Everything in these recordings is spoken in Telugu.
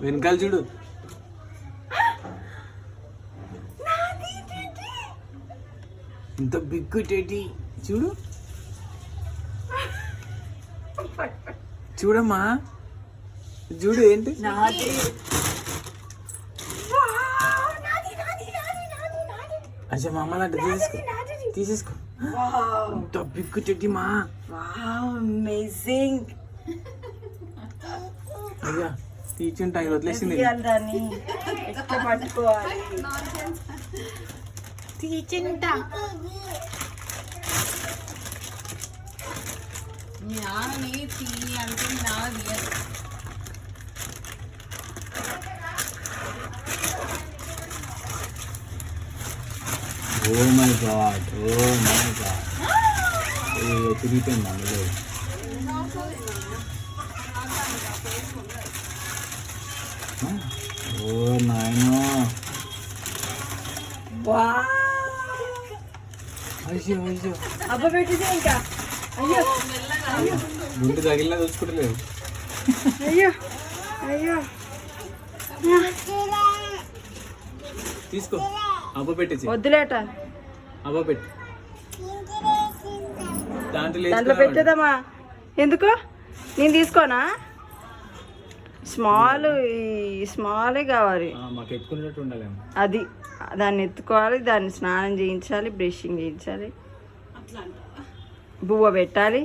వెనకాల చూడు. ఇంత బిగ్గు టెడ్డీ చూడు. చూడమ్మా చూడు ఏంటి. అచ్చా మా అమ్మ అంటే తీసేసుకో. ఇంత బిగ్గు టెడ్డీ మా. అమేజింగ్. అయ్యా తీర్చుంటా వదిలేసింది. ఎట్లా పట్టుకోవాలి తీర్చుంటా. మీ నాన్నని తీయి అంటే మీ నాన్న తీయదు. ఓ మై గాడ్ తిరిగిపోయింది అందులో. ఓ నాయనో. అయ్యో అయ్యో అబ్బ పెట్టితే ఇంకా. అయ్యో గుండె తగిలినా చూసుకుంటలేదు. అయ్యో అయ్యో తీసుకో. అబ్బ పెట్టేసి వద్దులేట. అబ్బ పెట్టి దాంట్లో పెట్టేదమ్మా. ఎందుకు నేను తీసుకోనా? స్మాలే కావాలి. మాకు ఎత్తుకునేటట్టు ఉండాలి. అది దాన్ని ఎత్తుకోవాలి, దాన్ని స్నానం చేయించాలి, బ్రషింగ్ చేయించాలి, బువ్వ పెట్టాలి.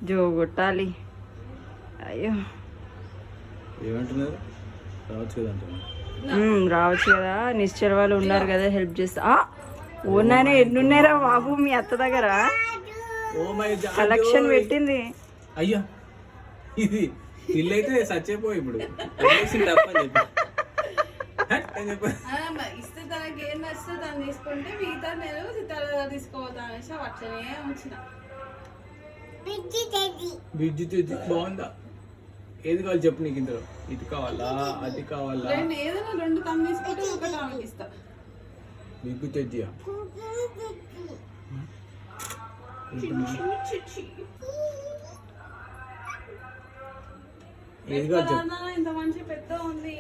జో కొట్టాలి. అయ్యో ఏమంటున్నారు? రావచ్చు కదా అంటున్నారు. రావచ్చు కదా, నిశ్చల వాళ్ళు ఉన్నారు కదా హెల్ప్ చేస్తా. ఓనానే ఎన్నున్నారా బాబు మీ అత్త దగ్గర? కలెక్షన్ పెట్టింది. అయ్యో ఇది ఇల్లు అయితే సచ్చిపోయి ఇప్పుడు ఇస్తే తనకి ఏం నచ్చితే తను తీసుకుంటే మిగతా నేను తీసుకోవద్దా అనేసి అట్లనే ఉంచిన. బిజ్జు తెచ్చి బాగుందా? ఏది కావాలి చెప్పు. నీకు ఇందులో ఇది కావాలా అది కావాలా? ఏదైనా రెండు తను తీసుకుంటే ఒకటి ఆమెకి ఇస్తా. బిగ్గు తెచ్చియా ఇంత మంచి పెద్ద ఉంది.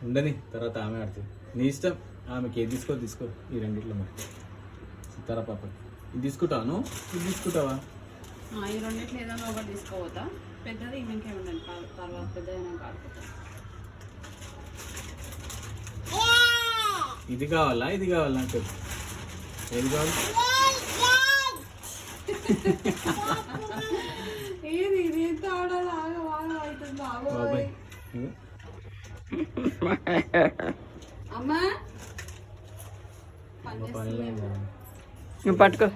ఉండని తర్వాత ఆమె ఆడుతుంది. నీ ఇష్టం. ఆమెకి ఏది తీసుకో. ఈ రెండిట్లో మరి సితారా పాప ఇది తీసుకుంటాను. ఇది తీసుకుంటావా? ఈ రెండిట్లో ఏదైనా ఒకటి తీసుకోవద్దా? పెద్దది ఇంకే ఉండండి, తర్వాత పెద్దదైనా ఆడుకుంటా. ఇది కావాలా ఇది కావాలా నాకు ఏది కావాలి? ఏది ఇది ఎంత ఆడాలి? బాగా అవుతుంది బాబాయ్. అమ్మా పట్టుకో.